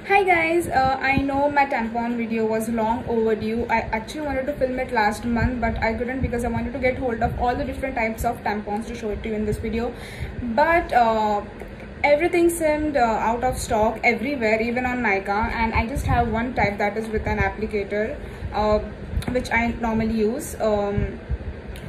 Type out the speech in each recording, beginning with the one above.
Hi guys, I know my tampon video was long overdue. I actually wanted to film it last month, but I couldn't because I wanted to get hold of all the different types of tampons to show it to you in this video. But everything seemed out of stock everywhere, even on Nykaa, and I just have one type that is with an applicator, which I normally use.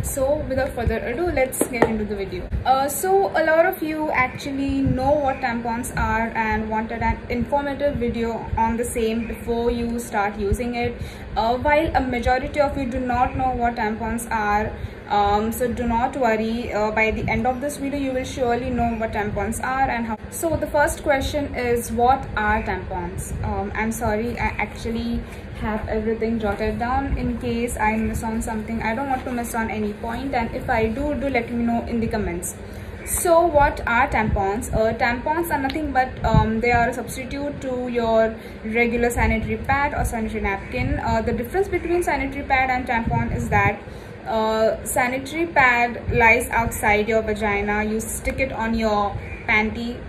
So without further ado, let's get into the video. So a lot of you actually know what tampons are and wanted an informative video on the same before you start using it, while a majority of you do not know what tampons are. So do not worry, by the end of this video you will surely know what tampons are and how. So the first question is, what are tampons? I'm sorry, I actually have everything jotted down in case I miss on something. I don't want to miss on any point, and if I do let me know in the comments. So what are tampons? Tampons are nothing but they are a substitute to your regular sanitary pad or sanitary napkin. The difference between sanitary pad and tampon is that sanitary pad lies outside your vagina. You stick it on your panty,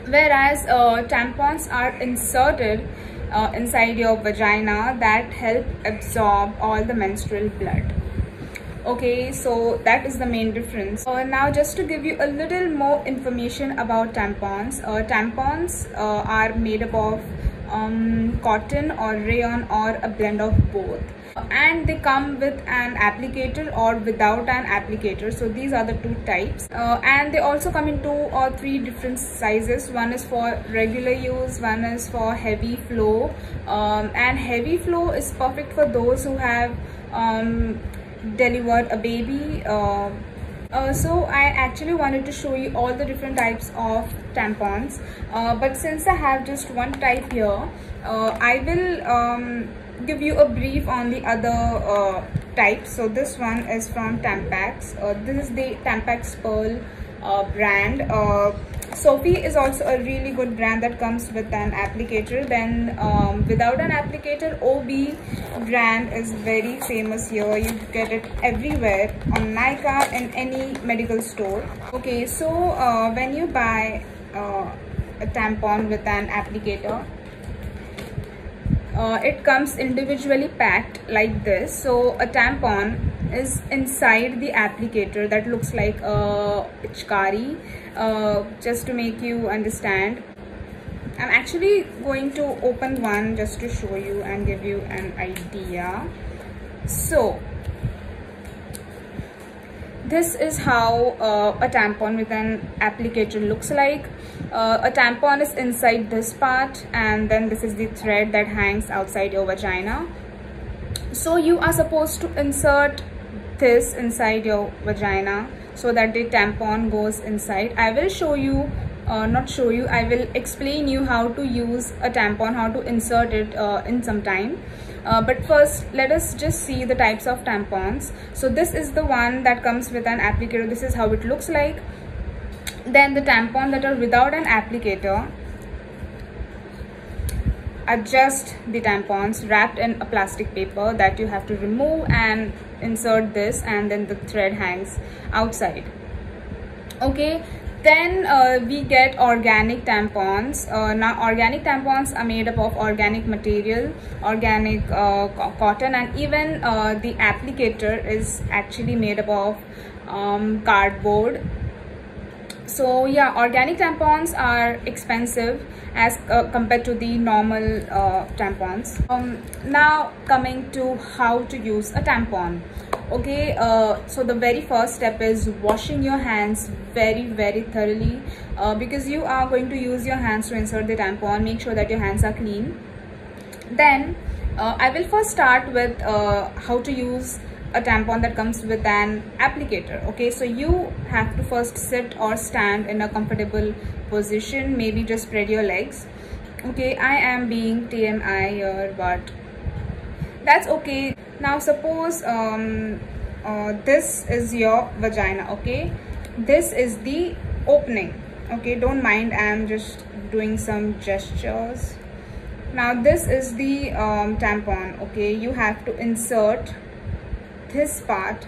whereas tampons are inserted inside your vagina that help absorb all the menstrual blood. Okay, so that is the main difference. Now just to give you a little more information about tampons. Tampons are made up of cotton or rayon or a blend of both, and they come with an applicator or without an applicator. So these are the two types, and they also come in 2 or 3 different sizes. One is for regular use, one is for heavy flow, and heavy flow is perfect for those who have delivered a baby. So I actually wanted to show you all the different types of tampons, but since I have just one type here, I will give you a brief on the other types. So this one is from Tampax. This is the Tampax Pearl brand. Sophie is also a really good brand that comes with an applicator. Then without an applicator, OB brand is very famous here. You get it everywhere on Nykaa in any medical store. Okay, so when you buy a tampon with an applicator, it comes individually packed like this. So a tampon is inside the applicator that looks like a pitchkari. Just to make you understand, I'm actually going to open one just to show you and give you an idea. So this is how a tampon with an applicator looks like. A tampon is inside this part, and then this is the thread that hangs outside your vagina. So you are supposed to insert this inside your vagina so that the tampon goes inside. I will show you, not show you, I will explain you how to use a tampon, how to insert it in some time. But first let us just see the types of tampons. So this is the one that comes with an applicator. This is how it looks like. Then the tampon that are without an applicator are just the tampons wrapped in a plastic paper that you have to remove and insert this, and then the thread hangs outside. Okay, then we get organic tampons. Now organic tampons are made up of organic material, organic cotton, and even the applicator is actually made up of cardboard. So yeah, organic tampons are expensive as compared to the normal tampons. Now coming to how to use a tampon. Okay, so the very first step is washing your hands very thoroughly, because you are going to use your hands to insert the tampon. Make sure that your hands are clean. Then I will first start with how to use a tampon that comes with an applicator. Okay, so you have to first sit or stand in a comfortable position. Maybe just spread your legs. Okay, I am being TMI here, but that's okay. Now suppose this is your vagina. Okay, this is the opening. Okay, don't mind, I'm just doing some gestures. Now this is the tampon. Okay, you have to insert this part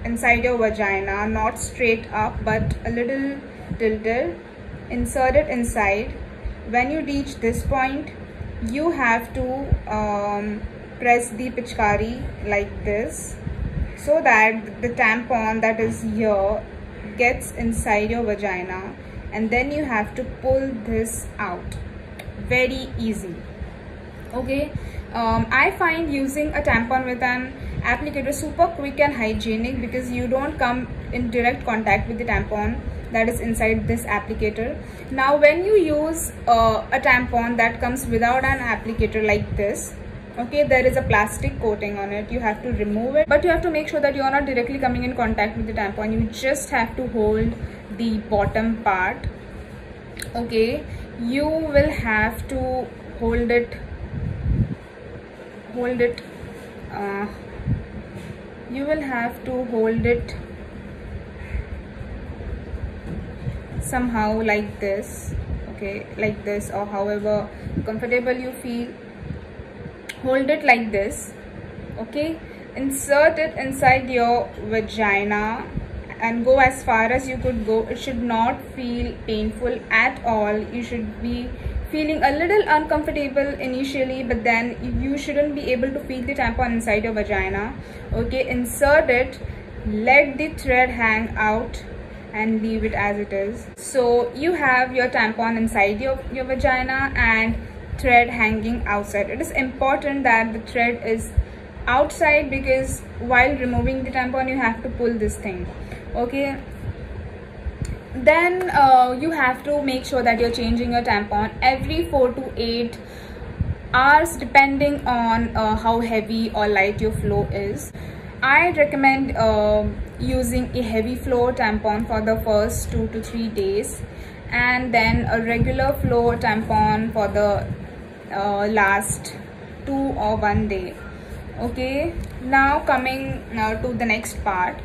inside your vagina, not straight up but a little tilted. Insert it inside when you reach this point, you have to press the pichkari like this, so that the tampon that is here gets inside your vagina, and then you have to pull this out. Very easy. Okay, I find using a tampon with an applicator super quick and hygienic, because you don't come in direct contact with the tampon that is inside this applicator. Now when you use a tampon that comes without an applicator like this, okay, there is a plastic coating on it, you have to remove it, but you have to make sure that you are not directly coming in contact with the tampon. You just have to hold the bottom part. Okay, you will have to hold it you will have to hold it somehow like this. Okay, like this, or however comfortable you feel. Hold it like this. Okay, insert it inside your vagina and go as far as you could go. It should not feel painful at all. You should be feeling a little uncomfortable initially, but then you shouldn't be able to feel the tampon inside your vagina. Okay, insert it, let the thread hang out and leave it as it is. So you have your tampon inside your vagina and thread hanging outside. It is important that the thread is outside, because while removing the tampon you have to pull this thing. Okay, then you have to make sure that you're changing your tampon every 4 to 8 hours, depending on how heavy or light your flow is. I recommend using a heavy flow tampon for the first 2 to 3 days, and then a regular flow tampon for the last 2 or 1 day. Okay, now coming to the next part.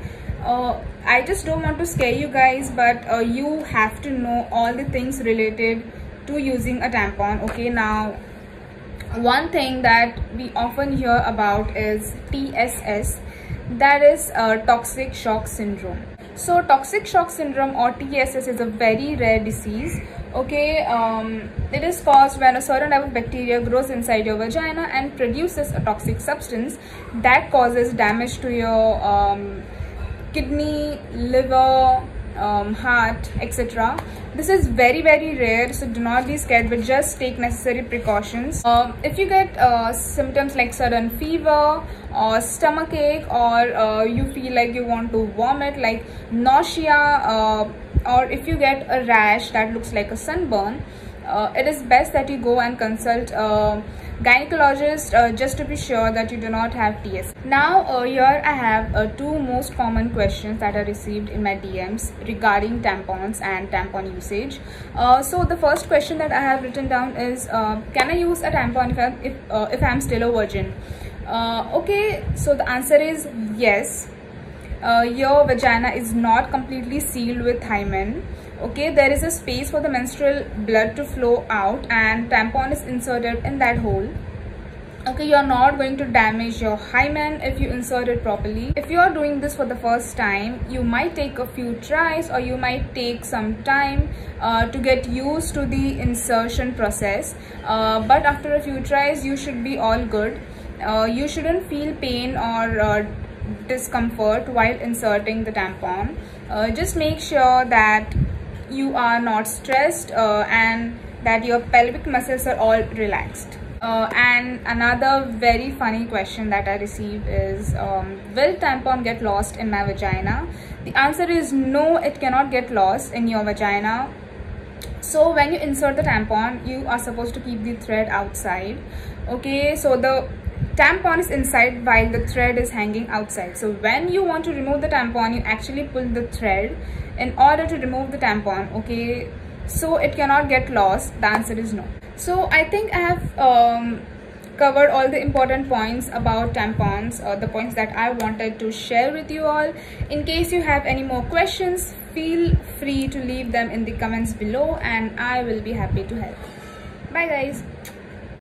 I just don't want to scare you guys, but you have to know all the things related to using a tampon. Okay, now one thing that we often hear about is TSS, that is toxic shock syndrome. So toxic shock syndrome or TSS is a very rare disease. Okay, it is caused when a certain type of bacteria grows inside your vagina and produces a toxic substance that causes damage to your kidney, liver, heart, etc. This is very rare, so do not be scared, but just take necessary precautions. If you get symptoms like sudden fever or stomach ache, or you feel like you want to vomit, like nausea, or if you get a rash that looks like a sunburn, it is best that you go and consult a gynecologist just to be sure that you do not have TSS. Now here I have 2 most common questions that I received in my DMs regarding tampons and tampon usage. So the first question that I have written down is, can I use a tampon if I'm still a virgin? Okay, so the answer is yes. Your vagina is not completely sealed with hymen. Okay, there is a space for the menstrual blood to flow out, and tampon is inserted in that hole. Okay, you are not going to damage your hymen if you insert it properly. If you are doing this for the first time, you might take a few tries, or you might take some time to get used to the insertion process, but after a few tries you should be all good. You shouldn't feel pain or discomfort while inserting the tampon. Just make sure that you are not stressed and that your pelvic muscles are all relaxed. And another very funny question that I received is, will tampon get lost in my vagina? The answer is no, it cannot get lost in your vagina. So when you insert the tampon, you are supposed to keep the thread outside. Okay, so the tampon is inside while the thread is hanging outside. So when you want to remove the tampon, you actually pull the thread in order to remove the tampon. Okay, so it cannot get lost. The answer is no. So I think I have covered all the important points about tampons, the points that I wanted to share with you all. In case you have any more questions, feel free to leave them in the comments below and I will be happy to help. Bye guys.